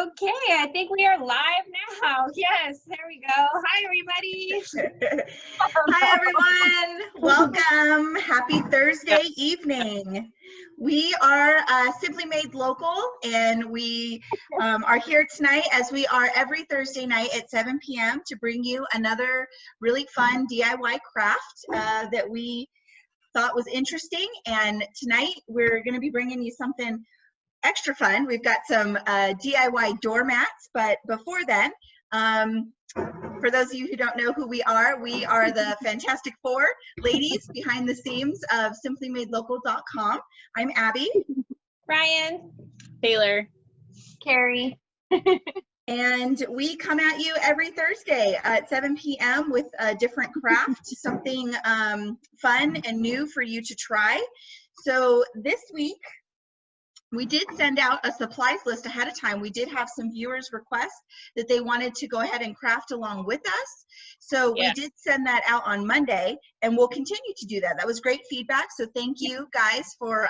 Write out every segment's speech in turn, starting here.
Okay, I think we are live now. Yes, there we go. Hi, everybody. Hi, everyone. Welcome. Happy Thursday evening. We are Simply Made Local, and we are here tonight, as we are every Thursday night at 7 p.m. to bring you another really fun DIY craft that we thought was interesting. And tonight we're going to be bringing you something extra fun. We've got some DIY doormats, but before then, for those of you who don't know who we are the Fantastic Four ladies behind the scenes of simplymadelocal.com. I'm Abby. Ryan. Taylor. Carrie. And we come at you every Thursday at 7 p.m. with a different craft, something fun and new for you to try. So this week, we did send out a supplies list ahead of time. We did have some viewers request that they wanted to go ahead and craft along with us. So we did send that out on Monday, and we'll continue to do that. That was great feedback. So thank you guys for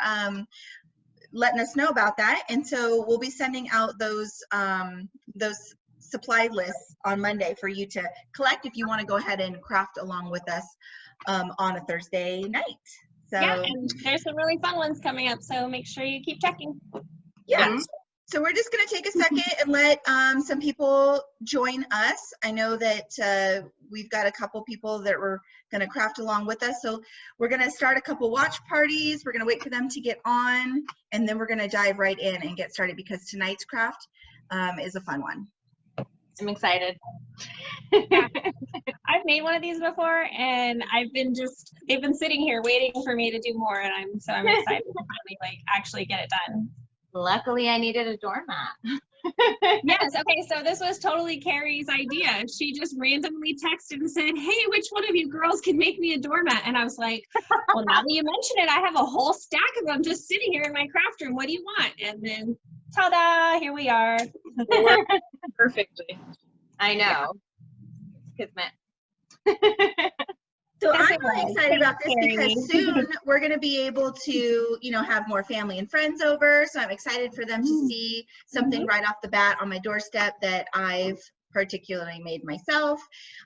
letting us know about that. And so we'll be sending out those supply lists on Monday for you to collect if you want to go ahead and craft along with us on a Thursday night. So, yeah, and there's some really fun ones coming up, so make sure you keep checking. Yeah. So we're just going to take a second and let some people join us. I know that we've got a couple people that were going to craft along with us. So we're going to start a couple watch parties. We're going to wait for them to get on, and then we're going to dive right in and get started because tonight's craft is a fun one. I'm excited. Yeah. I've made one of these before, and they've been sitting here waiting for me to do more, and I'm excited to finally actually get it done. Luckily, I needed a doormat. Yes, okay, so this was totally Carrie's idea. She just randomly texted and said, hey, which one of you girls can make me a doormat? And I was like, well, now that you mention it, I have a whole stack of them just sitting here in my craft room. What do you want? And then, ta-da, here we are. Perfectly. I know. Kismet. So I'm really excited about this because soon we're going to be able to, have more family and friends over. So I'm excited for them to see something right off the bat on my doorstep that I've particularly made myself,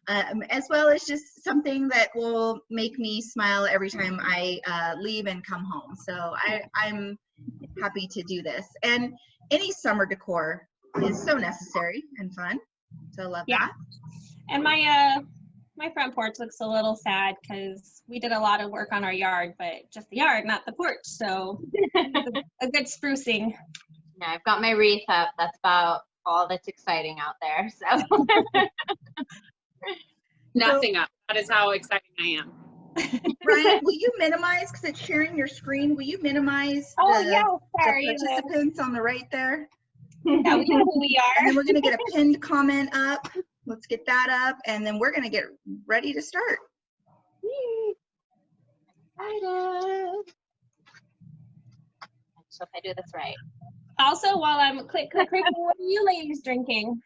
as well as just something that will make me smile every time I leave and come home. So I'm happy to do this. And any summer decor is so necessary and fun. So I love that. And my front porch looks a little sad because we did a lot of work on our yard, but just the yard, not the porch. So a good sprucing. Yeah, I've got my wreath up. That's about all that's exciting out there. So nothing up. That is how exciting I am. Ryan, will you minimize, because it's sharing your screen, will you minimize the participants on the right there? Yeah, we know who we are. And then we're going to get a pinned comment up. Let's get that up, and then we're going to get ready to start. Excited. So if I do this right. Also, while I'm clicking, what are you ladies drinking?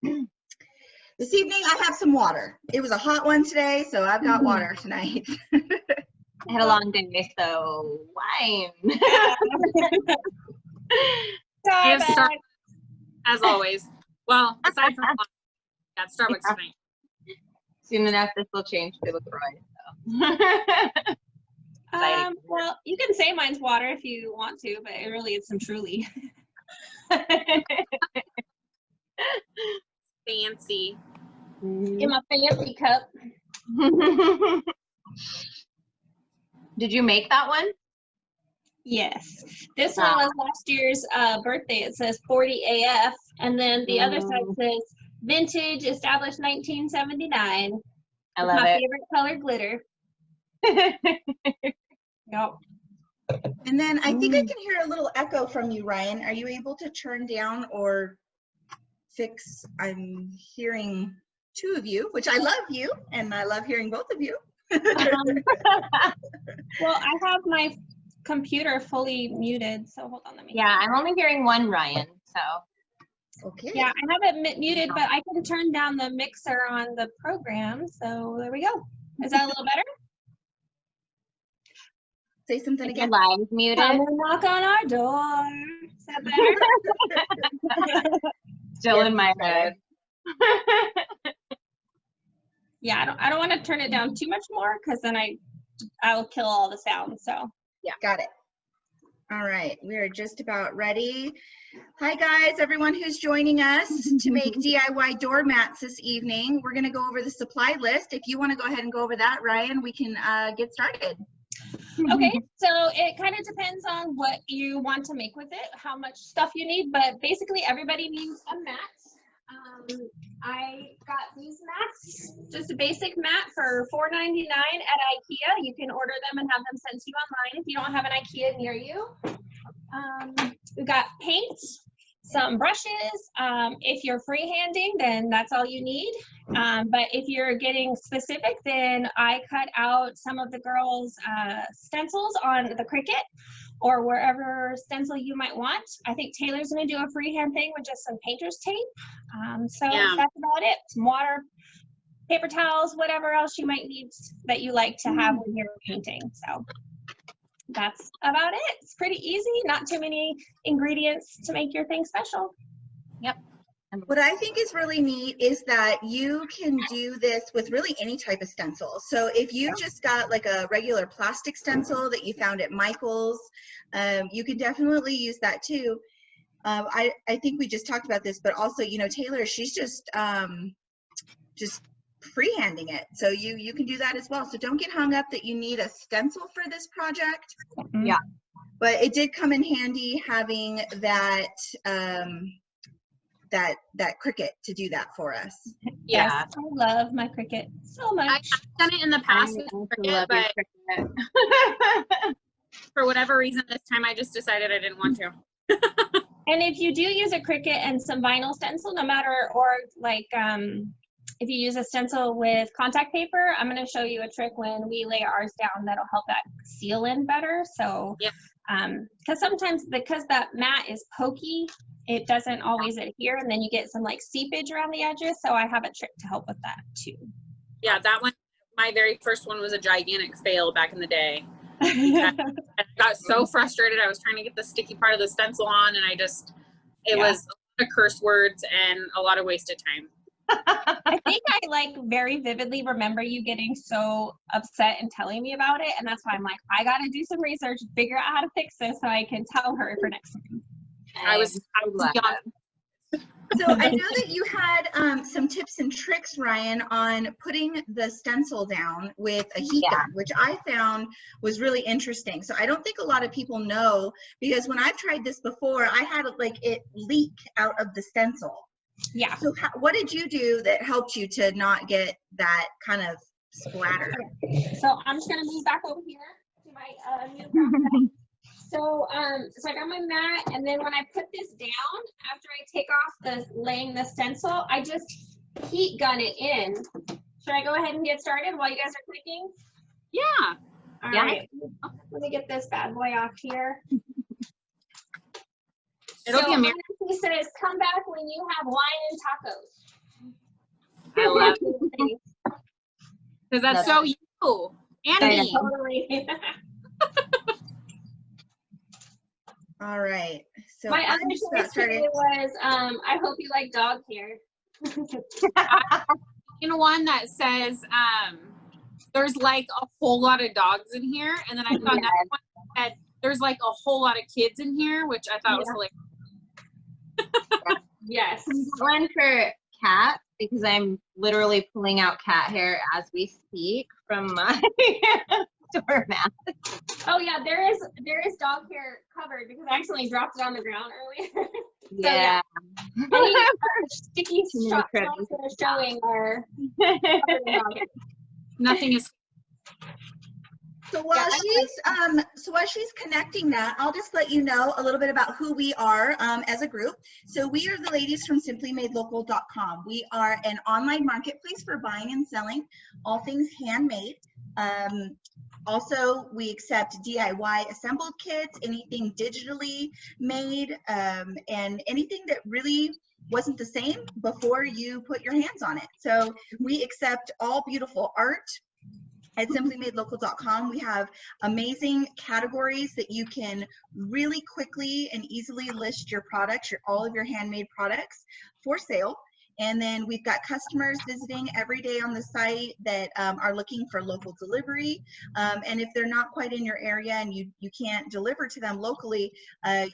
This evening, I have some water. It was a hot one today, so I've got water tonight. I had a long day, so wine. As always. Well, aside from at Starbucks tonight. Soon enough, this will change to LaCroix. So. Well, you can say mine's water if you want to, but it really is some Truly. Fancy. In my fancy cup. Did you make that one? Yes. This one was last year's birthday. It says 40 AF, and then the other side says vintage, established 1979. I love my it. favorite color, glitter. Yep. And then I think I can hear a little echo from you, Ryan. Are you able to turn down or fix? I'm hearing two of you, which I love you, and I love hearing both of you. Well, I have my computer fully muted, so hold on, let me. Yeah, I'm only hearing one Ryan, so. Okay. Yeah, I have it muted, but I can turn down the mixer on the program, so there we go. Is that a little better? Say something again. Your live's muted. Come and knock on our door. Is that better? Still in my head. Yeah, I don't want to turn it down too much more because then I'll kill all the sound. So Yeah, got it. All right, we are just about ready. Hi guys, everyone who's joining us to make DIY doormats this evening. We're gonna go over the supply list. If you wanna go ahead and go over that, Ryan, we can get started. okay, so it kind of depends on what you want to make with it, how much stuff you need, but basically everybody needs a mat. I got these mats, just a basic mat for $4.99 at IKEA. You can order them and have them sent to you online if you don't have an IKEA near you. We've got paint, some brushes. If you're freehanding, then that's all you need. But if you're getting specific, then I cut out some of the girls' stencils on the Cricut or wherever stencil you might want. I think Taylor's gonna do a freehand thing with just some painter's tape. So that's about it. Some water, paper towels, whatever else you might need that you like to have when you're painting. So that's about it. It's pretty easy, not too many ingredients to make your thing special. Yep. What I think is really neat is that you can do this with really any type of stencil. So if you just got like a regular plastic stencil that you found at Michael's, you can definitely use that too. I think we just talked about this, but also, you know, Taylor, she's just freehanding it. So you can do that as well. So don't get hung up that you need a stencil for this project. Yeah. But it did come in handy having that that Cricut to do that for us. Yeah. Yes, I love my Cricut so much. I've done it in the past with Cricut, but for whatever reason this time I just decided I didn't want to. And if you do use a Cricut and some vinyl stencil, no matter, or like if you use a stencil with contact paper, I'm going to show you a trick when we lay ours down that'll help that seal in better. So because sometimes because that mat is pokey, it doesn't always adhere, and then you get some like seepage around the edges. So I have a trick to help with that too. Yeah, that one, my very first one was a gigantic fail back in the day. I got so frustrated. I was trying to get the sticky part of the stencil on, and it was a lot of curse words and a lot of wasted time. I think I like very vividly remember you getting so upset and telling me about it, and that's why I'm like, I got to do some research, figure out how to fix this so I can tell her for next time. I was young. So I know that you had some tips and tricks, Ryan, on putting the stencil down with a heat gun, which I found was really interesting. So I don't think a lot of people know, because when I've tried this before, I had it leak out of the stencil. Yeah. So what did you do that helped you to not get that kind of splatter? So I'm just gonna move back over here to my new backpack. So I got my mat, and then when I put this down, after I take off laying the stencil, I just heat gun it in. Should I go ahead and get started while you guys are clicking? Yeah. All right. Let me get this bad boy off here. It'll be amazing. He says, "Come back when you have wine and tacos." I love it. Because that's so you and me. Totally. All right. So My other choice today was, I hope you like dog hair. You know, one that says, there's like a whole lot of dogs in here. And then I found another one that said, there's like a whole lot of kids in here, which I thought was hilarious. Yes. One for cat, because I'm literally pulling out cat hair as we speak from my doormat. Oh yeah, there is dog hair covered because I accidentally dropped it on the ground earlier. Yeah. Any sticky shots that are showing are covered in dog hair. Nothing is. So while she's connecting that, I'll just let you know a little bit about who we are as a group. So we are the ladies from simplymadelocal.com. We are an online marketplace for buying and selling all things handmade. Also, we accept DIY assembled kits, anything digitally made, and anything that really wasn't the same before you put your hands on it. So we accept all beautiful art, at simplymadelocal.com. We have amazing categories that you can really quickly and easily list your products, all of your handmade products for sale. And then we've got customers visiting every day on the site that are looking for local delivery. And if they're not quite in your area and you can't deliver to them locally,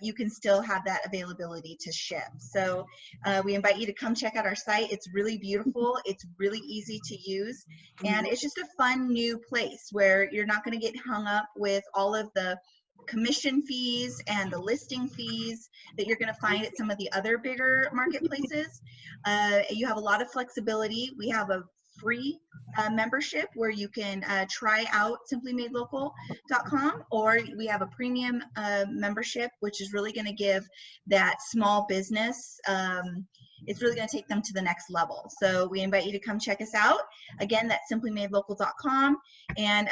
you can still have that availability to ship. So we invite you to come check out our site. It's really beautiful. It's really easy to use. And it's just a fun new place where you're not going to get hung up with all of the commission fees and the listing fees that you're going to find at some of the other bigger marketplaces. You have a lot of flexibility. We have a free membership where you can try out simplymadelocal.com, or we have a premium membership, which is really going to give that small business, it's really going to take them to the next level. So we invite you to come check us out. Again, that's simplymadelocal.com. And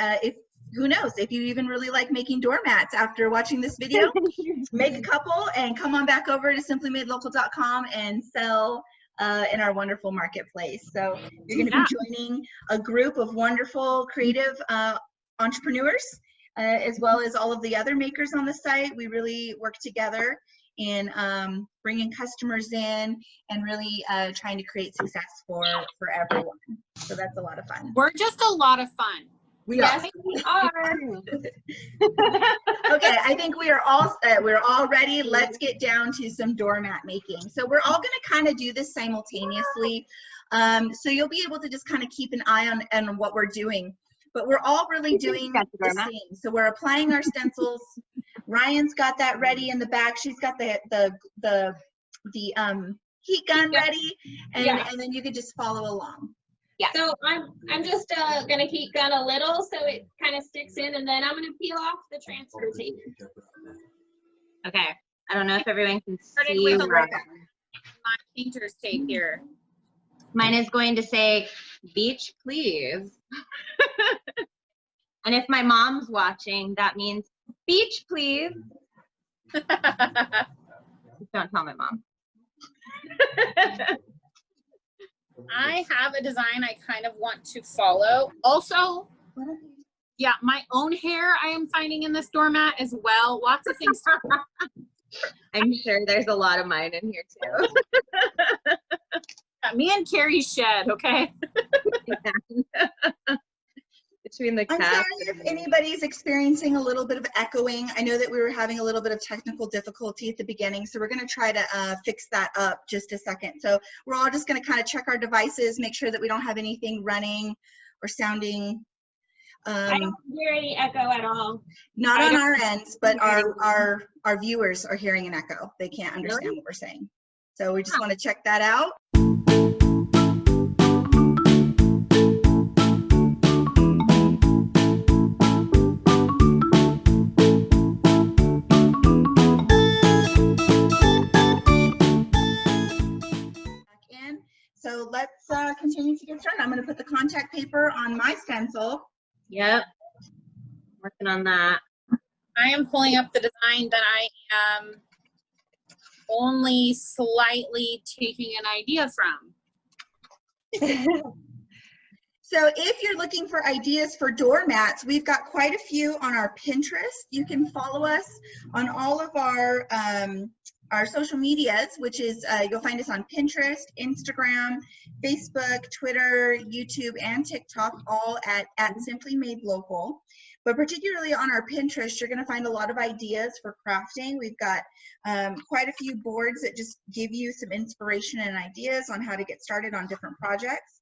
who knows, if you even really like making doormats after watching this video, make a couple and come on back over to simplymadelocal.com and sell in our wonderful marketplace. So you're going to be joining a group of wonderful creative entrepreneurs, as well as all of the other makers on the site. We really work together in bringing customers in and really trying to create success for everyone. So that's a lot of fun. We're just a lot of fun. Yes, we are. Okay, I think we're all ready. Let's get down to some doormat making. So we're all going to kind of do this simultaneously. So you'll be able to just kind of keep an eye on what we're doing. But we're all really doing the same. So we're applying our stencils. Ryan's got that ready in the back. She's got the heat gun ready, and then you can just follow along. Yeah. So I'm just gonna heat gun a little so it kind of sticks in, and then I'm gonna peel off the transfer tape. Okay. I don't know if everyone can see. With my painter's tape here. Mine is going to say, beach, please. And if my mom's watching, that means beach, please. Don't tell my mom. I have a design I kind of want to follow. Also, yeah, my own hair I am finding in this doormat as well. Lots of things. I'm sure there's a lot of mine in here too. Me and Carrie's shed, okay? Between the I'm cats. sorry if anybody's experiencing a little bit of echoing. I know that we were having a little bit of technical difficulty at the beginning, so we're going to try to fix that up just a second. So we're all just going to kind of check our devices, make sure that we don't have anything running or sounding. I don't hear any echo at all. Not on our ends, but our viewers are hearing an echo. They can't understand what we're saying. So we just want to check that out. So let's continue to get started. I'm going to put the contact paper on my stencil. Yep. Working on that. I am pulling up the design that I am only slightly taking an idea from. So if you're looking for ideas for doormats, we've got quite a few on our Pinterest. You can follow us on all of our social medias, which is, you'll find us on Pinterest, Instagram, Facebook, Twitter, YouTube, and TikTok, all at Simply Made Local. But particularly on our Pinterest, you're gonna find a lot of ideas for crafting. We've got quite a few boards that just give you some inspiration and ideas on how to get started on different projects.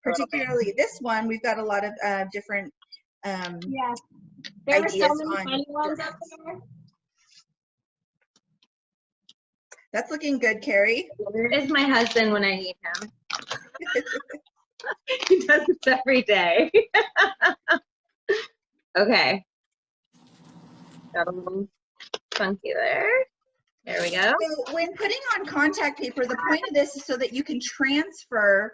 Particularly this one, we've got a lot of different yeah. There were so many funny ones up there. That's looking good, Carrie. Where is my husband when I need him? He does this every day. Okay. Got a little funky there. There we go. So when putting on contact paper, the point of this is so that you can transfer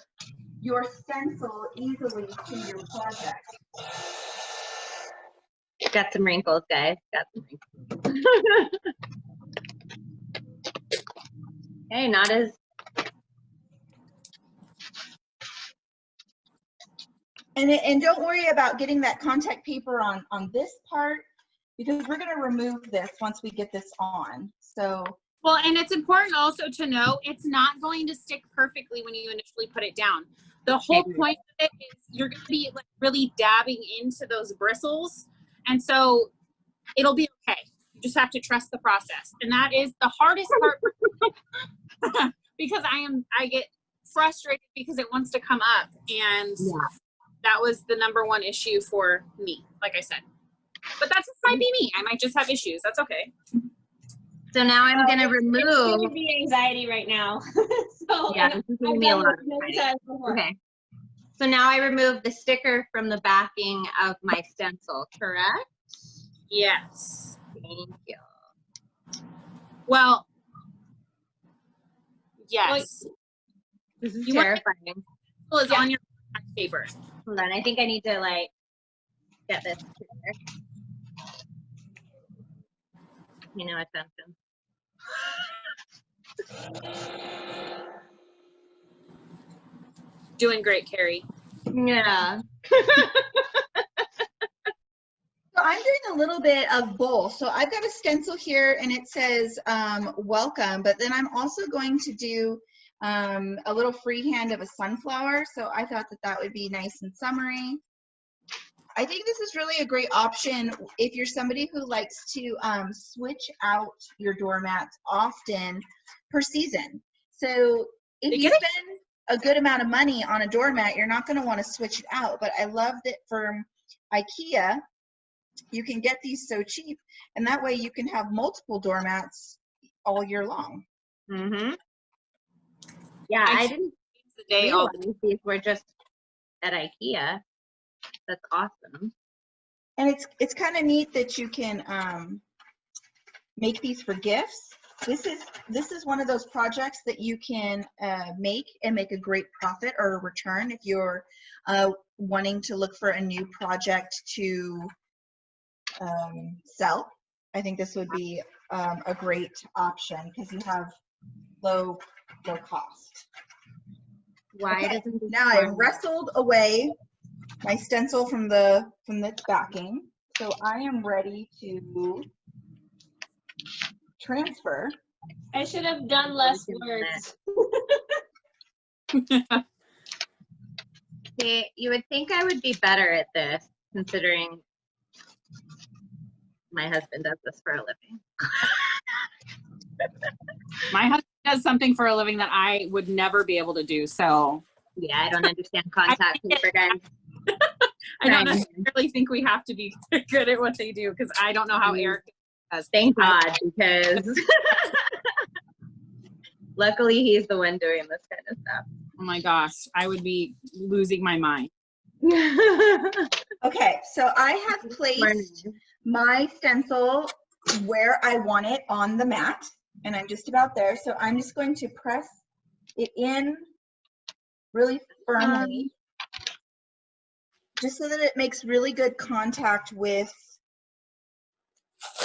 your stencil easily to your project. Got some wrinkles, guys. Got some wrinkles. Okay, not as And don't worry about getting that contact paper on this part, because we're going to remove this once we get this on. So well, and it's important also to know it's not going to stick perfectly when you initially put it down. The whole point of it is you're going to be like really dabbing into those bristles, and so it'll be okay. You just have to trust the process, and that is the hardest part because I get frustrated because it wants to come up, and that was the #1 issue for me, like I said. But that just might be me. I might just have issues. That's okay. So now I'm going to remove. It's giving me anxiety right now. So Yeah, this is giving me a lot of anxiety. Okay. So now I remove the sticker from the backing of my stencil, correct? Yes. Thank you. Well, yes. This is terrifying. Is on your paper. Hold on, I think I need to like get this together. You know, attention. Doing great, Carrie. Yeah. So I'm doing a little bit of both. So I've got a stencil here and it says welcome, but then I'm also going to do a little freehand of a sunflower. So I thought that that would be nice and summery. I think this is really a great option if you're somebody who likes to switch out your doormats often per season. So if you spend a good amount of money on a doormat, you're not going to want to switch it out. But I love that from IKEA, you can get these so cheap, and that way you can have multiple doormats all year long. Mm-hmm. Yeah, I didn't realize these were just at IKEA. That's awesome. And it's kind of neat that you can make these for gifts. This is one of those projects that you can make a great profit or a return if you're wanting to look for a new project to sell. I think this would be a great option because you have low cost. Why okay, doesn't this now I've wrestled away my stencil from the backing, so I am ready to transfer. I should have done less words. See, you would think I would be better at this, considering my husband does this for a living. My husband does something for a living that I would never be able to do, so. Yeah, I don't understand contact paper, guys. I don't necessarily think we have to be good at what they do, because I don't know how Eric does. Thank God, because luckily he's the one doing this kind of stuff. Oh my gosh, I would be losing my mind. Okay, so I have placed my stencil where I want it on the mat, and I'm just about there. So I'm just going to press it in really firmly, just so that it makes really good contact with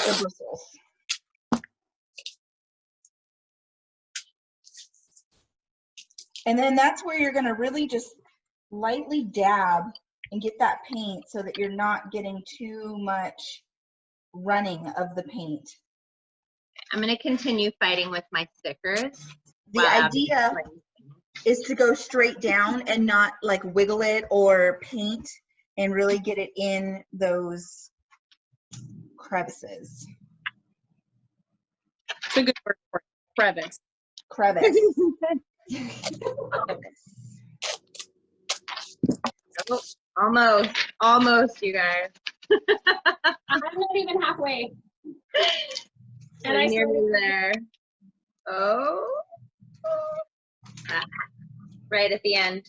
the bristles. And then that's where you're going to really just lightly dab and get that paint so that you're not getting too much running of the paint. I'm going to continue fighting with my stickers. The idea is to go straight down and not like wiggle it or paint, and really get it in those crevices. It's a good word for it. Crevice. Crevice. Oh, almost, you guys. I'm not even halfway. And I'm nearly there. Oh. Right at the end.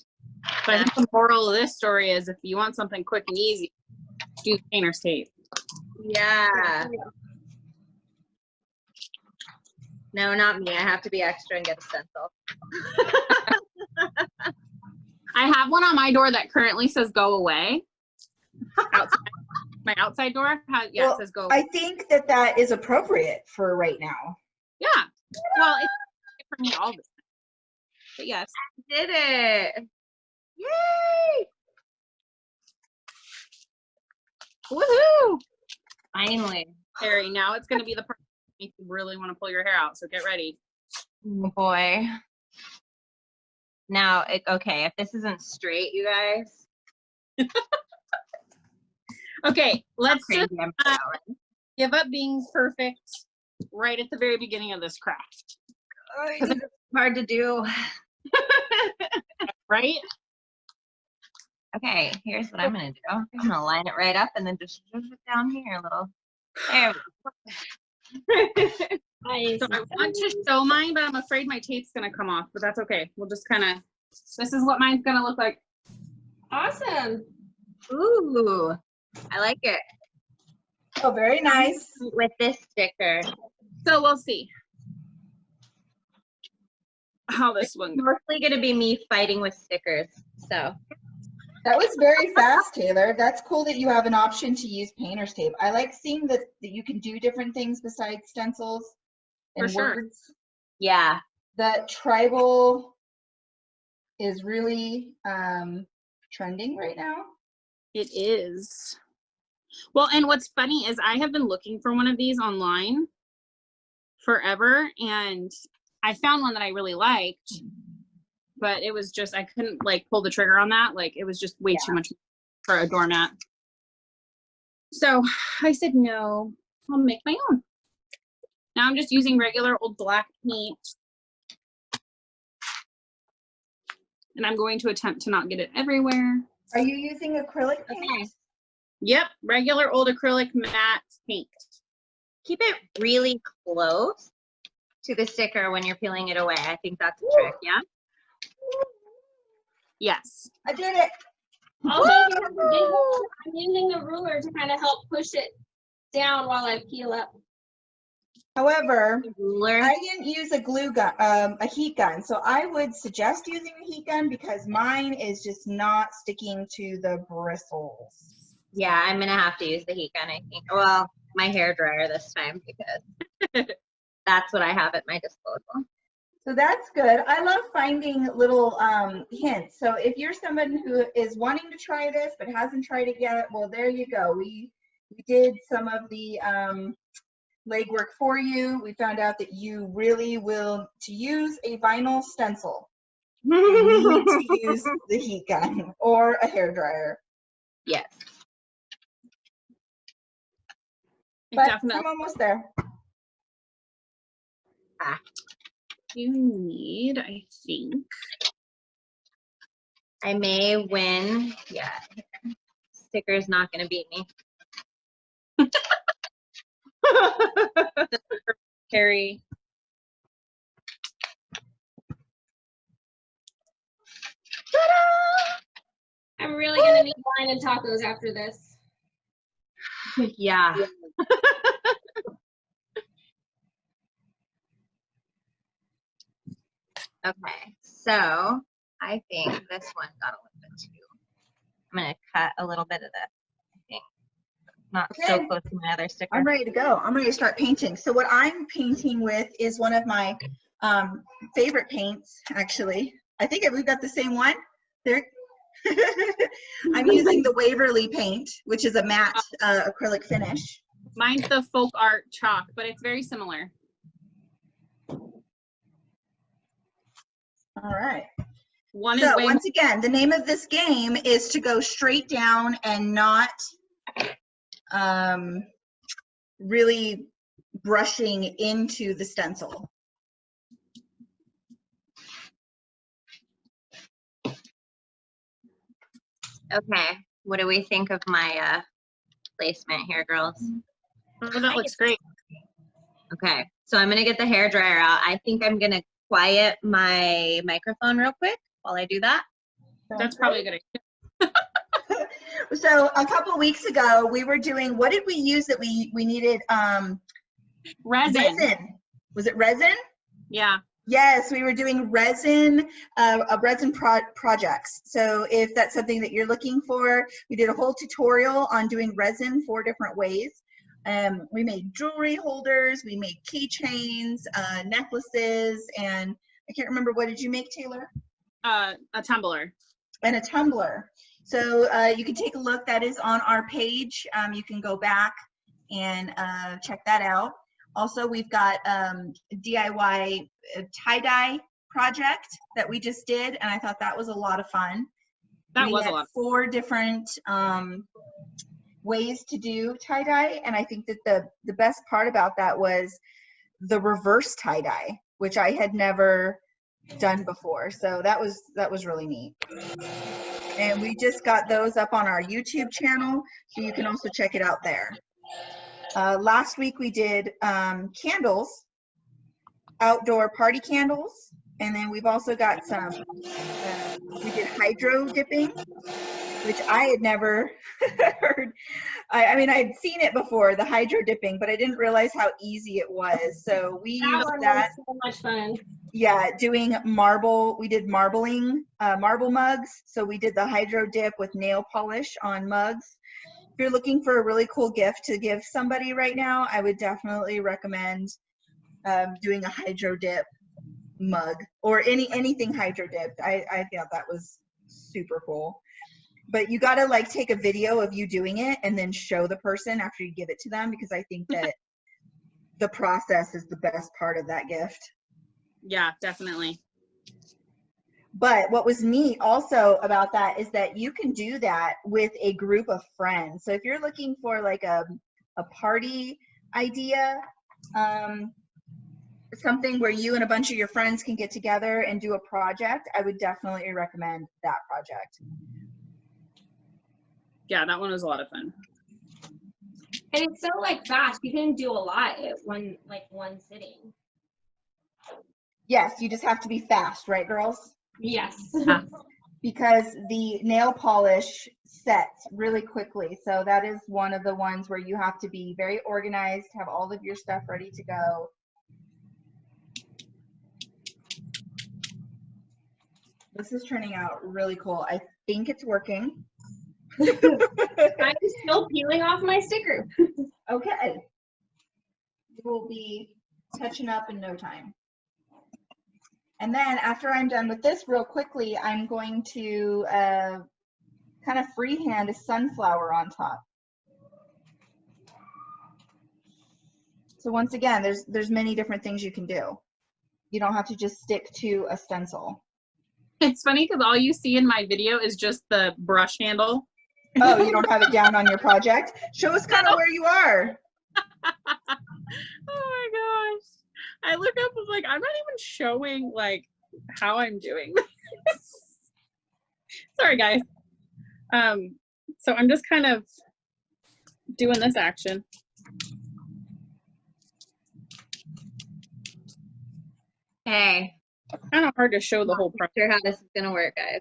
So I think the moral of this story is if you want something quick and easy, do painter's tape. Yeah. No, not me. I have to be extra and get a stencil. I have one on my door that currently says go away. Outside. My outside door has, it says go away. I think that that is appropriate for right now. Yeah. Well, it's for me all the time. But yes. I did it. Yay! Woohoo! Finally. Carrie, now it's going to be the part that makes you really want to pull your hair out, so get ready. Oh boy. Now, okay, if this isn't straight, you guys. Okay, let's just Crazy, I'm so right. give up being perfect right at the very beginning of this craft. Because it's hard to do. Right? Okay, here's what I'm gonna do. I'm gonna line it right up and then just push it down here a little. There we go. Nice. So I want to show mine, but I'm afraid my tape's gonna come off, but that's okay. We'll just kind of, this is what mine's gonna look like. Awesome. Ooh, I like it. Oh, very nice. With this sticker. So we'll see how this one goes. Mostly gonna be me fighting with stickers, so. That was very fast, Taylor. That's cool that you have an option to use painter's tape. I like seeing that you can do different things besides stencils and For sure. words. Yeah. That tribal is really trending right now. It is. Well, and what's funny is I have been looking for one of these online forever, and I found one that I really liked, but it was just, I couldn't like pull the trigger on that. Like it was just way too much for a doormat. So I said, no, I'll make my own. Now I'm just using regular old black paint, and I'm going to attempt to not get it everywhere. Are you using acrylic paint? Okay. Yep, regular old acrylic matte paint. Keep it really close to the sticker when you're peeling it away. I think that's a trick, yeah? Yes. I did it. Also, I'm using a ruler to kind of help push it down while I peel up. However, Ruler. I didn't use a glue gun, a heat gun. So I would suggest using a heat gun because mine is just not sticking to the bristles. Yeah, I'm gonna have to use the heat gun, I think. Well, my hair dryer this time because that's what I have at my disposal. So that's good. I love finding little hints. So if you're someone who is wanting to try this but hasn't tried it yet, well, there you go. We did some of the legwork for you. We found out that you really will, to use a vinyl stencil, you need to use the heat gun or a hairdryer. Yes. But Definitely. I'm almost there. You need, I think. I may win. Yeah. Sticker's not gonna beat me. Carrie. I'm really gonna need wine and tacos after this. Yeah. Okay, so I think this one got a little bit too. I'm gonna cut a little bit of this. I think not so Okay. close to my other sticker. I'm ready to go. I'm ready to start painting. So what I'm painting with is one of my favorite paints, actually. I think we've got the same one. There. I'm using the Waverly paint, which is a matte acrylic finish. Mine's the folk art chalk, but it's very similar. All right. One is So way once again, the name of this game is to go straight down and not really brushing into the stencil. Okay, what do we think of my placement here, girls? Oh, that looks great. Okay, so I'm gonna get the hair dryer out. I think I'm gonna quiet my microphone real quick while I do that. That's probably a good idea. So a couple weeks ago, we were doing, what did we use that we needed? Resin. Was it resin? Yeah. Yes, we were doing resin, resin projects. So if that's something that you're looking for, we did a whole tutorial on doing resin 4 different ways. We made jewelry holders, we made keychains, necklaces, and I can't remember, what did you make, Taylor? A tumbler. And a tumbler. So you can take a look. That is on our page. You can go back and check that out. Also, we've got DIY tie-dye project that we just did, and I thought that was a lot of fun. That we was a had lot. 4 different ways to do tie-dye, and I think that the best part about that was the reverse tie-dye, which I had never done before. So that was really neat. And we just got those up on our YouTube channel, so you can also check it out there. Last week we did candles, outdoor party candles, and then we've also got some, we did hydro dipping, which I had never heard. I mean, I had seen it before, the hydro dipping, but I didn't realize how easy it was. So we used that. So much fun. Yeah, doing marble, we did marbling, marble mugs. So we did the hydro dip with nail polish on mugs. If you're looking for a really cool gift to give somebody right now, I would definitely recommend doing a hydro dip mug or anything hydro dipped. I thought that was super cool. But you got to like take a video of you doing it and then show the person after you give it to them, because I think that the process is the best part of that gift. Yeah, definitely. But what was neat also about that is that you can do that with a group of friends. So if you're looking for like a party idea, something where you and a bunch of your friends can get together and do a project, I would definitely recommend that project. Yeah, that one was a lot of fun. And it's so like fast. You can do a lot at one sitting. Yes, you just have to be fast, right, girls? Yes. Because the nail polish sets really quickly. So that is one of the ones where you have to be very organized, have all of your stuff ready to go. This is turning out really cool. I think it's working. I'm still peeling off my sticker. Okay. We'll be touching up in no time. And then after I'm done with this real quickly, I'm going to kind of freehand a sunflower on top. So once again, there's many different things you can do. You don't have to just stick to a stencil. It's funny because all you see in my video is just the brush handle. Oh, you don't have it down on your project? Show us kind of where you are. Oh my gosh. I look up, I'm like, I'm not even showing like how I'm doing this. Sorry guys. So I'm just kind of doing this action. Hey, Kind of hard to show the whole not process. sure how this is gonna work, guys.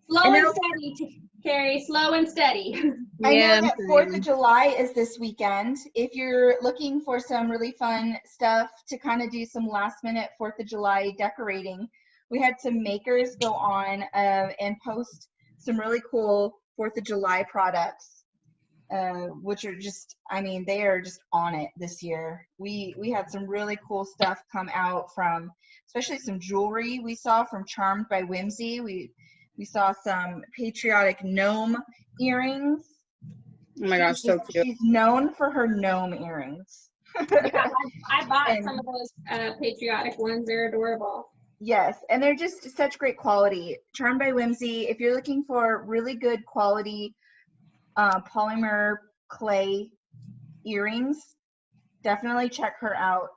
Slow and steady, Carrie. Slow and steady. I know Yeah, that 4th of July is this weekend. If you're looking for some really fun stuff to kind of do some last minute 4th of July decorating, we had some makers go on and post some really cool 4th of July products, which are just, I mean, they are just on it this year. We had some really cool stuff come out from, especially some jewelry we saw from Charmed by Whimsy. We saw some patriotic gnome earrings. Oh my gosh, so cute. She's known for her gnome earrings. Yeah, I bought some of those patriotic ones. They're adorable. Yes, and they're just such great quality. Charmed by Whimsy, if you're looking for really good quality polymer clay earrings, definitely check her out.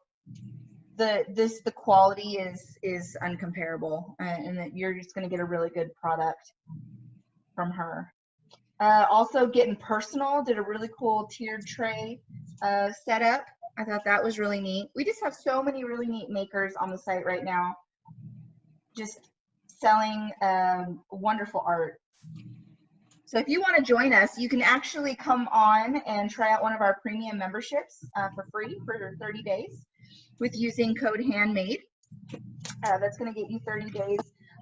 The quality is uncomparable, and that you're just going to get a really good product from her. Also, Getting Personal did a really cool tiered tray setup. I thought that was really neat. We just have so many really neat makers on the site right now, just selling wonderful art. So if you want to join us, you can actually come on and try out one of our premium memberships for free for 30 days with using code HANDMADE. That's going to get you 30 days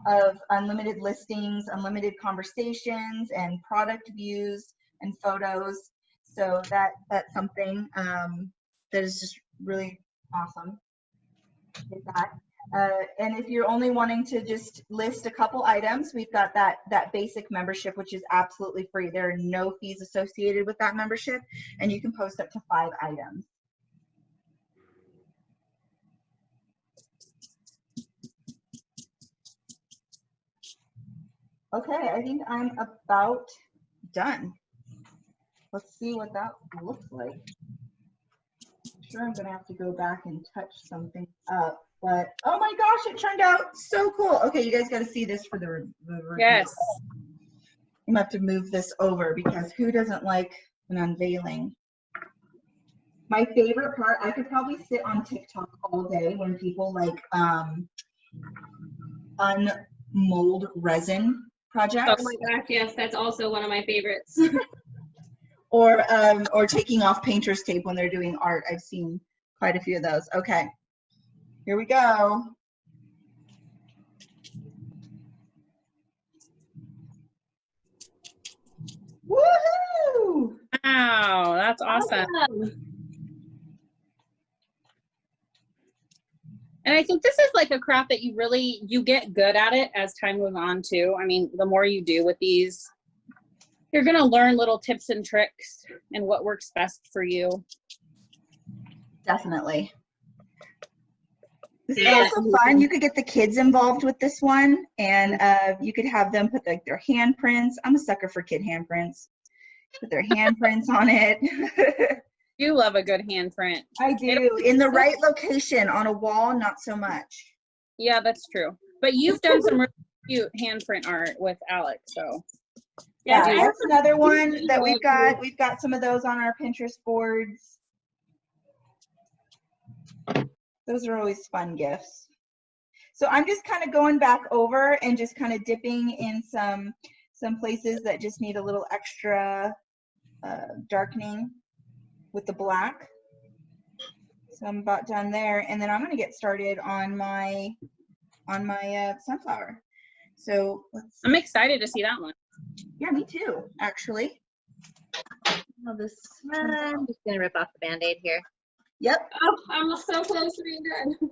of unlimited listings, unlimited conversations, and product views and photos. So that's something that is just really awesome. With that. And if you're only wanting to just list a couple items, we've got that basic membership, which is absolutely free. There are no fees associated with that membership, and you can post up to 5 items. Okay, I think I'm about done. Let's see what that looks like. I'm sure I'm gonna have to go back and touch something up, but oh my gosh, it turned out so cool. Okay, you guys got to see this for the review. Yes. I'm gonna have to move this over because who doesn't like an unveiling? My favorite part, I could probably sit on TikTok all day when people like unmold resin projects. Oh my gosh, yes, that's also one of my favorites. Or taking off painter's tape when they're doing art. I've seen quite a few of those. Okay, here we go. Woohoo! Wow, that's awesome. And I think this is like a craft that you get good at it as time goes on too. I mean, the more you do with these, you're gonna learn little tips and tricks and what works best for you. Definitely. This is also fun. You could get the kids involved with this one, and you could have them put like their handprints. I'm a sucker for kid handprints. Put their handprints on it. You love a good handprint. I do. In the right location, on a wall, not so much. Yeah, that's true. But you've done some really cute handprint art with Alex, so. Yeah, that's another one that we've got. We've got some of those on our Pinterest boards. Those are always fun gifts. So I'm just kind of going back over and just kind of dipping in some places that just need a little extra darkening with the black. So I'm about done there, and then I'm going to get started on my sunflower. So I'm excited to see that one. Yeah, me too, actually. I'm just gonna rip off the Band-Aid here. Yep. Oh, I'm so close to being done.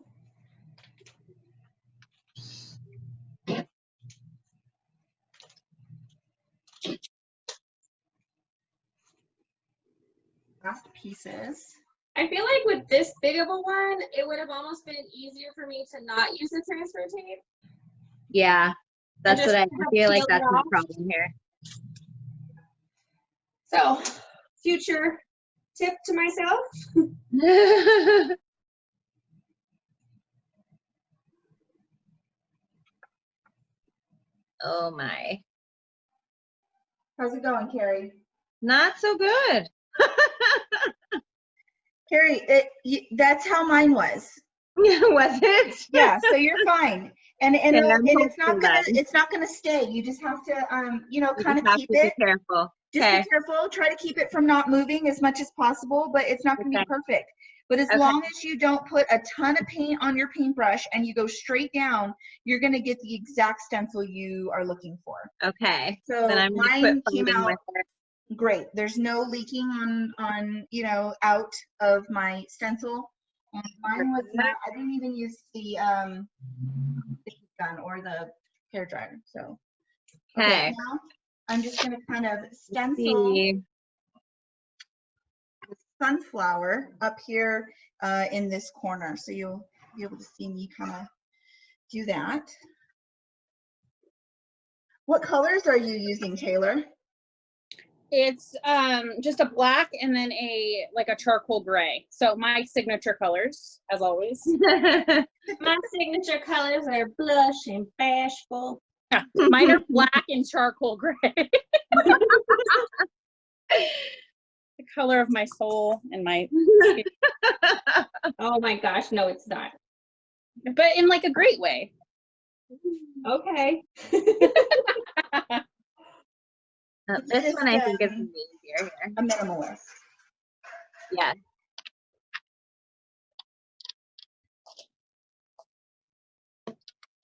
Last pieces. I feel like with this big of a one, it would have almost been easier for me to not use the transfer tape. Yeah, that's what I feel like. That's my off. problem here. So, future tip to myself. Oh my. How's it going, Carrie? Not so good. Carrie, that's how mine was. Was it? Yeah, so you're fine. And Okay, it's not gonna stay. You just have to kind of keep it. Be careful. Just be careful. Try to keep it from not moving as much as possible, but it's not gonna be perfect. But as long as you don't put a ton of paint on your paintbrush and you go straight down, you're gonna get the exact stencil you are looking for. Okay. So then I'm mine came out great. There's no leaking on out of my stencil. Mine was not. I didn't even use the gun or the hair dryer. So okay. Now I'm just gonna kind of stencil the sunflower up here in this corner, so you'll be able to see me kind of do that. What colors are you using, Taylor? It's just a black and then a charcoal gray. So my signature colors, as always. My signature colors are blush and bashful. Yeah, mine are black and charcoal gray. The color of my soul and my. Oh my gosh, no, it's not. But in like a great way. Okay. This one I think is easier here. A minimalist. Yeah.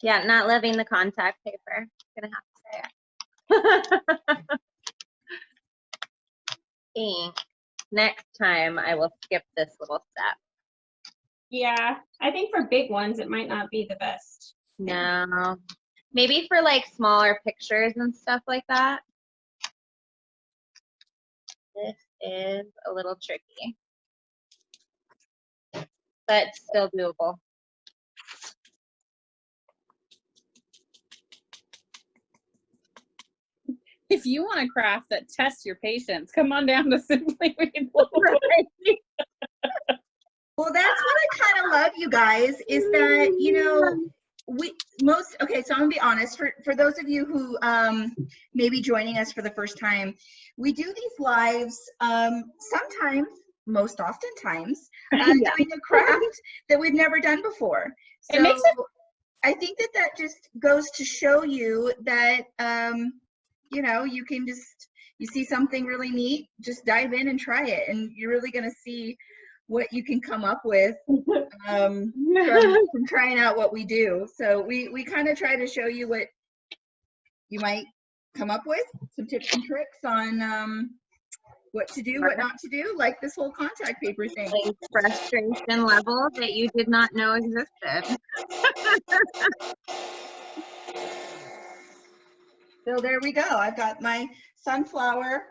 Yeah, not loving the contact paper. Gonna have to say it. Ink. Next time I will skip this little step. Yeah, I think for big ones, it might not be the best. No. Maybe for like smaller pictures and stuff like that. This is a little tricky, but still doable. If you want a craft that tests your patience, come on down to Simply Made Local. Well, that's what I kind of love, you guys, is that, you know, okay, so I'm gonna be honest, for those of you who may be joining us for the first time, we do these lives sometimes, most oftentimes, doing a craft that we've never done before. So It makes it I think that just goes to show you that, you know, you can you see something really neat, just dive in and try it, and you're really gonna see what you can come up with from trying out what we do. So we kind of try to show you what you might come up with, some tips and tricks on what to do, what not to do, like this whole contact paper thing. Like frustration level that you did not know existed. So there we go. I've got my sunflower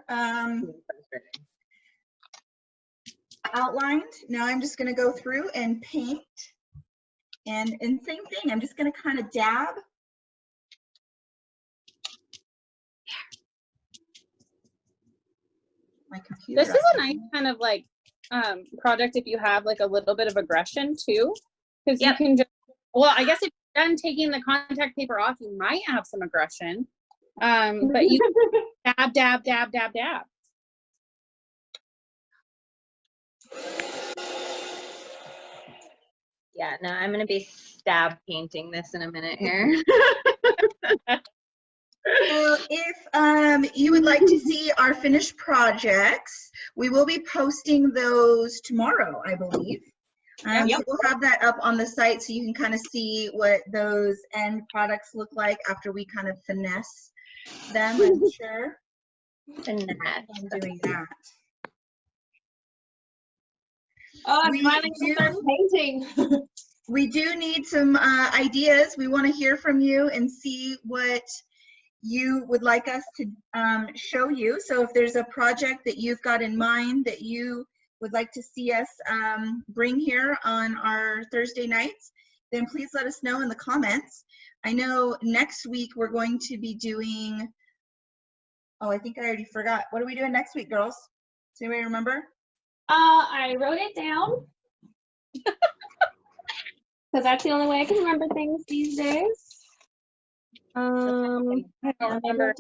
outlined. Now I'm just going to go through and paint, and same thing, I'm just going to kind of dab. My computer. This is a nice kind of like project if you have like a little bit of aggression too, because you can just, well, I guess if you're done taking the contact paper off, you might have some aggression, but you dab, dab, dab, dab, dab. Yeah, no, I'm gonna be stab painting this in a minute here. So if you would like to see our finished projects, we will be posting those tomorrow, I believe. So we'll have that up on the site so you can kind of see what those end products look like after we kind of finesse them, I'm sure. Finesse. I'm doing that. Oh, I'm finally gonna start painting. We do need some ideas. We want to hear from you and see what you would like us to show you. So if there's a project that you've got in mind that you would like to see us bring here on our Thursday nights, then please let us know in the comments. I know next week we're going to be doing, oh, I think I already forgot. What are we doing next week, girls? Does anybody remember? I wrote it down because that's the only way I can remember things these days. I don't remember.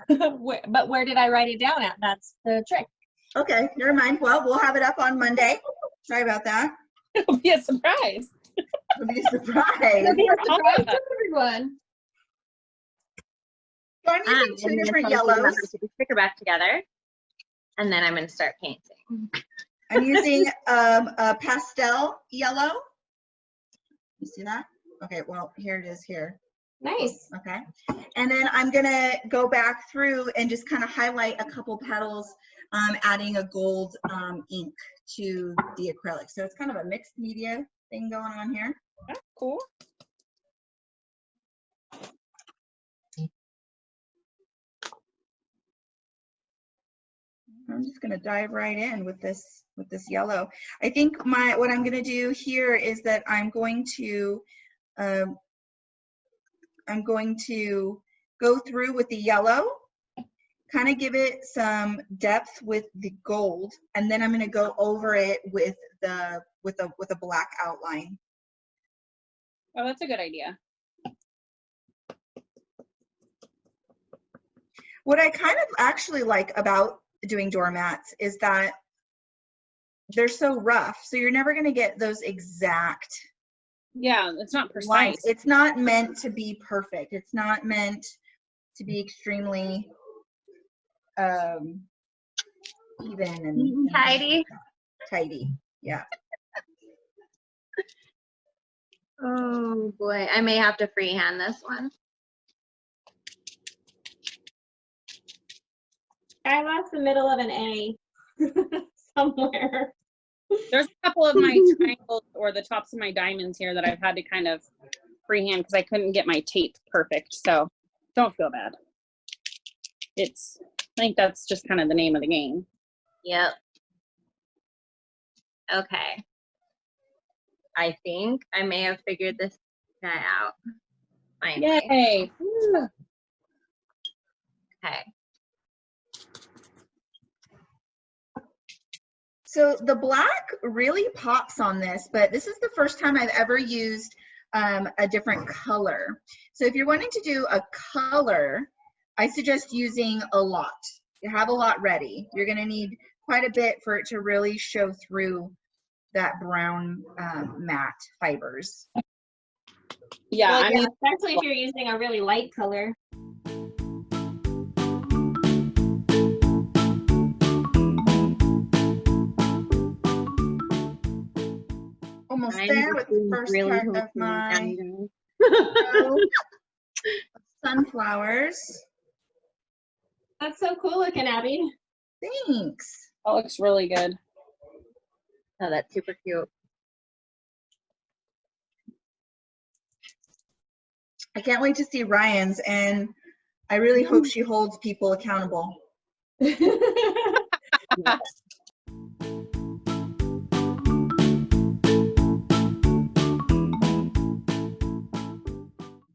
But where did I write it down at? That's the trick. Okay, never mind. Well, we'll have it up on Monday. Sorry about that. It'll be a surprise. It'll be a surprise. It'll be a surprise to everyone. So I'm using two different yellows. Put the sticker back together, and then I'm going to start painting. I'm using a pastel yellow. You see that? Okay, well, here it is here. Nice. Okay. And then I'm going to go back through and just kind of highlight a couple petals, adding a gold ink to the acrylic. So it's kind of a mixed media thing going on here. That's cool. I'm just going to dive right in with this yellow. I think what I'm going to do here is that I'm going to go through with the yellow, kind of give it some depth with the gold, and then I'm going to go over it with a black outline. Oh, that's a good idea. What I kind of actually like about doing doormats is that they're so rough, so you're never going to get those exact. Yeah, it's not precise. Lines. It's not meant to be perfect. It's not meant to be extremely even and tidy. Tidy, yeah. Oh boy, I may have to freehand this one. I lost the middle of an A somewhere. There's a couple of my triangles or the tops of my diamonds here that I've had to kind of freehand because I couldn't get my tape perfect. So don't feel bad. I think that's just kind of the name of the game. Yep. Okay. I think I may have figured this guy out. Finally. Yay. Okay. So the black really pops on this, but this is the first time I've ever used a different color. So if you're wanting to do a color, I suggest using a lot. You have a lot ready. You're gonna need quite a bit for it to really show through that brown matte fibers. Yeah, Well, I mean, especially if you're using a really light color. Almost I'm there with the working first really part of hard my now. row of sunflowers. That's so cool looking, Abby. Thanks. that looks really good. Oh, that's super cute. I can't wait to see Ryan's, and I really hope she holds people accountable.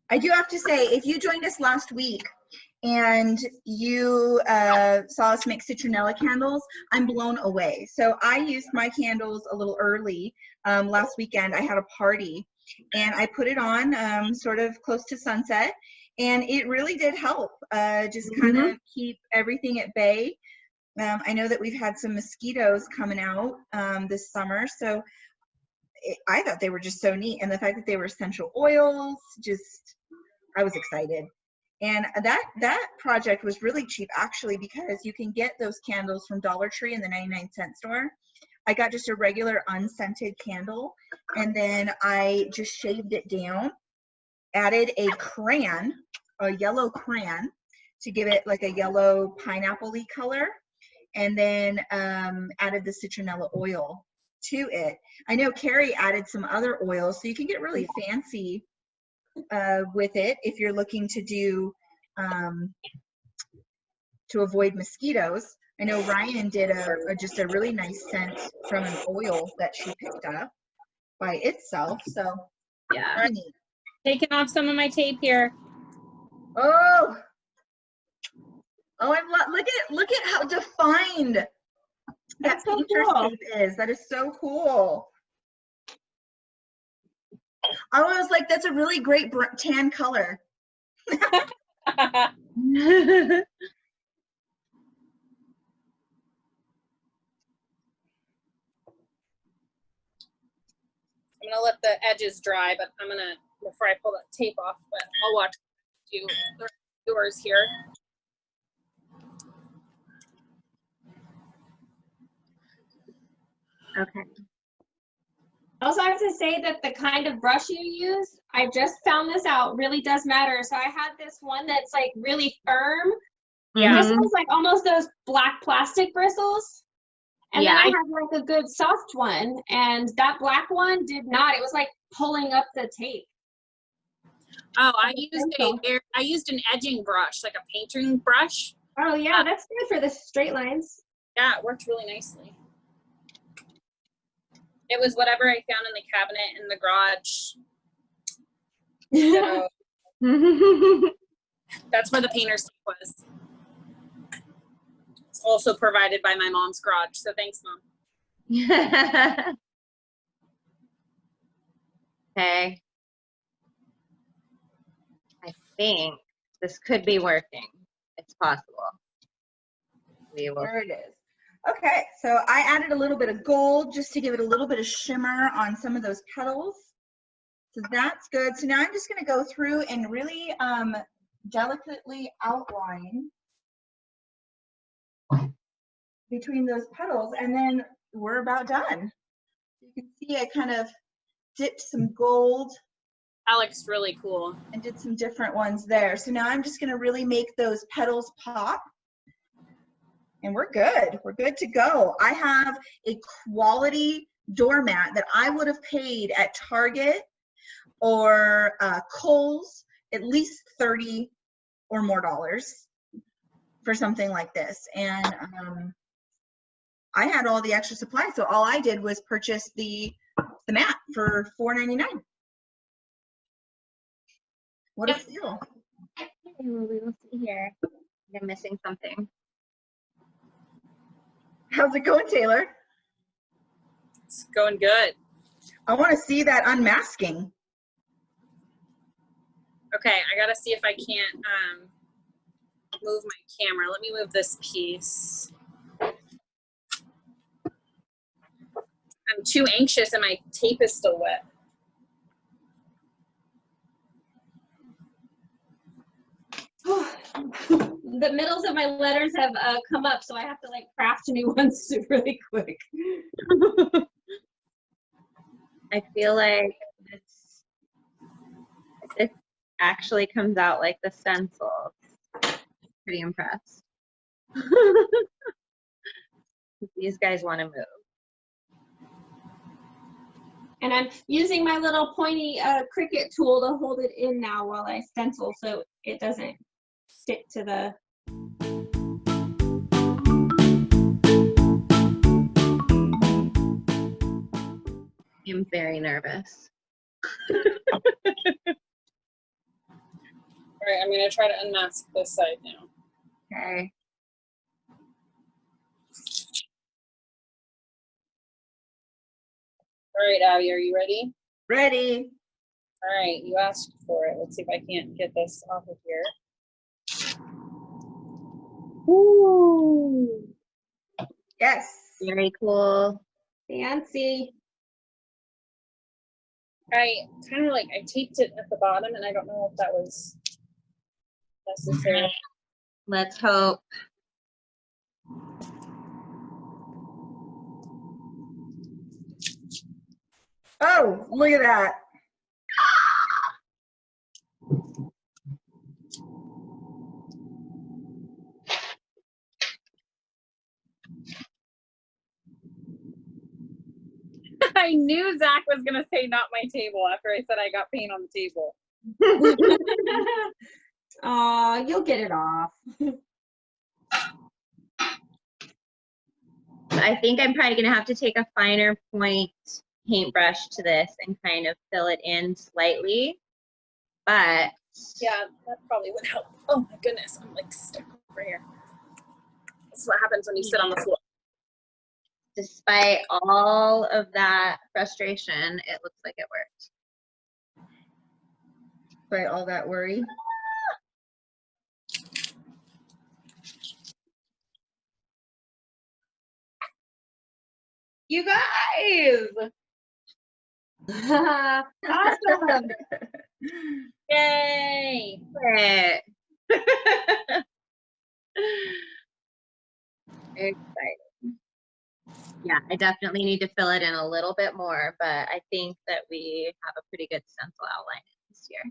I do have to say, if you joined us last week and you saw us make citronella candles, I'm blown away. So I used my candles a little early last weekend. I had a party and I put it on sort of close to sunset, and it really did help just kind of keep everything at bay. I know that we've had some mosquitoes coming out this summer, so I thought they were just so neat, and the fact that they were essential oils, just, I was excited. And that project was really cheap actually, because you can get those candles from Dollar Tree in the 99-cent store. I got just a regular unscented candle, and then I just shaved it down, added a crayon, a yellow crayon, to give it like a yellow pineapple-y color, and then added the citronella oil to it. I know Carrie added some other oils, so you can get really fancy with it if you're looking to do to avoid mosquitoes. I know Ryan did just a really nice scent from an oil that she picked up by itself. So Yeah. very neat. Taking off some of my tape here. Oh, look at how defined that so painter's cool. tape is. That is so cool. I was like, that's a really great tan color. I'm gonna let the edges dry, but I'm gonna, before I pull that tape off, but I'll watch you yours here. Okay. I also have to say that the kind of brush you use, I just found this out, really does matter. So I had this one that's like really firm. Yeah. This one's like almost those black plastic bristles. And Yeah. then I have like a good soft one, and that black one did not. It was like pulling up the tape. Oh, I used an edging brush, like a painting brush. Oh yeah, that's good for the straight lines. Yeah, it worked really nicely. It was whatever I found in the cabinet in the garage. So that's where the painter's tape was. It's also provided by my mom's garage. So thanks, Mom. Okay. I think this could be working. It's possible. We will. There it is. Okay, so I added a little bit of gold just to give it a little bit of shimmer on some of those petals. So that's good. So now I'm just going to go through and really delicately outline between those petals, and then we're about done. You can see I kind of dipped some gold. That looks really cool. And did some different ones there. So now I'm just going to really make those petals pop. And we're good. We're good to go. I have a quality doormat that I would have paid at Target or Kohl's at least $30 or more for something like this. And I had all the extra supplies, so all I did was purchase the mat for $4.99. What a steal. We will see here. I'm missing something. How's it going, Taylor? It's going good. I want to see that unmasking. Okay, I gotta see if I can't move my camera. Let me move this piece. I'm too anxious and my tape is still wet. The middles of my letters have come up, so I have to like craft new ones really quick. I feel like this actually comes out like the stencils. Pretty impressed. These guys want to move. And I'm using my little pointy Cricut tool to hold it in now while I stencil so it doesn't stick to the... I'm very nervous. All right, I'm gonna try to unmask this side now. Okay. All right, Abby, are you ready? Ready. All right, you asked for it. Let's see if I can't get this off of here. Ooh, Yes. Very cool. fancy. I kind of like, I taped it at the bottom and I don't know if that was necessary. Let's hope. Oh, look at that. I knew Zach was gonna say not my table after I said I got paint on the table. Aw, you'll get it off. I think I'm probably gonna have to take a finer point paintbrush to this and kind of fill it in slightly. But Yeah, that probably would help. Oh my goodness, I'm like stuck over here. This is what happens when you sit on the floor. despite all of that frustration, it looks like it worked. Despite all that worry. You guys! Awesome. Yay! Very excited. Yeah, I definitely need to fill it in a little bit more, but I think that we have a pretty good stencil outline this year.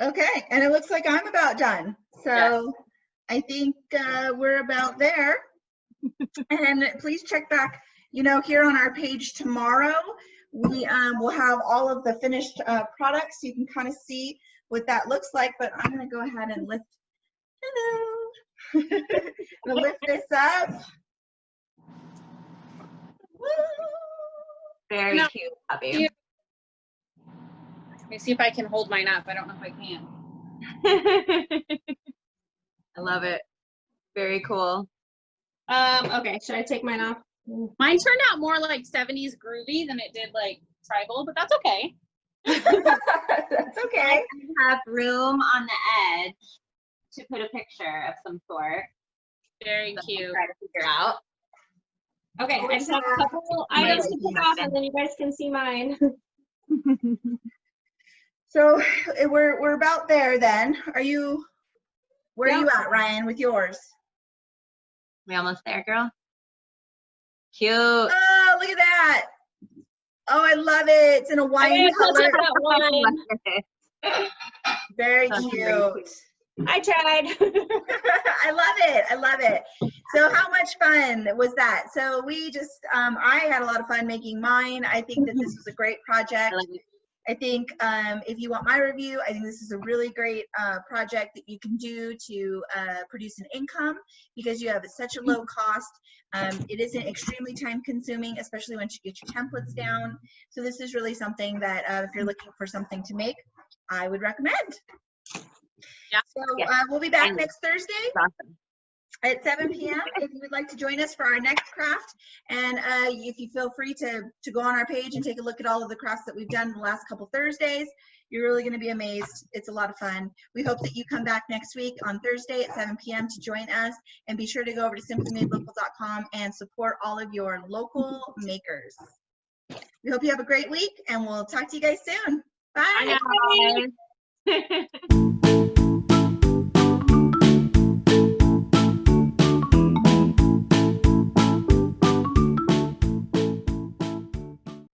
Okay, and it looks like I'm about done. So Yes. I think we're about there. And please check back, here on our page tomorrow. We will have all of the finished products. You can kind of see what that looks like, but I'm going to go ahead and lift. Hello. I'm going to lift this up. Woo. Very No. cute, Abby. Yeah. Let me see if I can hold mine up. I don't know if I can. I love it. Very cool. Okay, should I take mine off? Mine turned out more like 70s groovy than it did like tribal, but that's okay. That's okay. I have room on the edge to put a picture of some sort. Very So cute. we'll try to figure out. Okay, I just have a couple items to pick off, and then you guys can see mine. So we're about there then. Where are you at, Ryan, with yours? We almost there, girl? Cute. Oh, look at that. Oh, I love it. It's in a wine color. Very That's cute. very I tried. I love it. I love it. So how much fun was that? So we just, I had a lot of fun making mine. I think that this was a great project. I think if you want my review, I think this is a really great project that you can do to produce an income because you have such a low cost. It isn't extremely time consuming, especially once you get your templates down. So this is really something that if you're looking for something to make, I would recommend. Yeah. So we'll be back next Thursday. Awesome. At 7 p.m. if you would like to join us for our next craft. And if you feel free to go on our page and take a look at all of the crafts that we've done in the last couple Thursdays, you're really going to be amazed. It's a lot of fun. We hope that you come back next week on Thursday at 7 p.m. to join us. And be sure to go over to simplymadelocal.com and support all of your local makers. We hope you have a great week, and we'll talk to you guys soon. Bye. Bye, guys.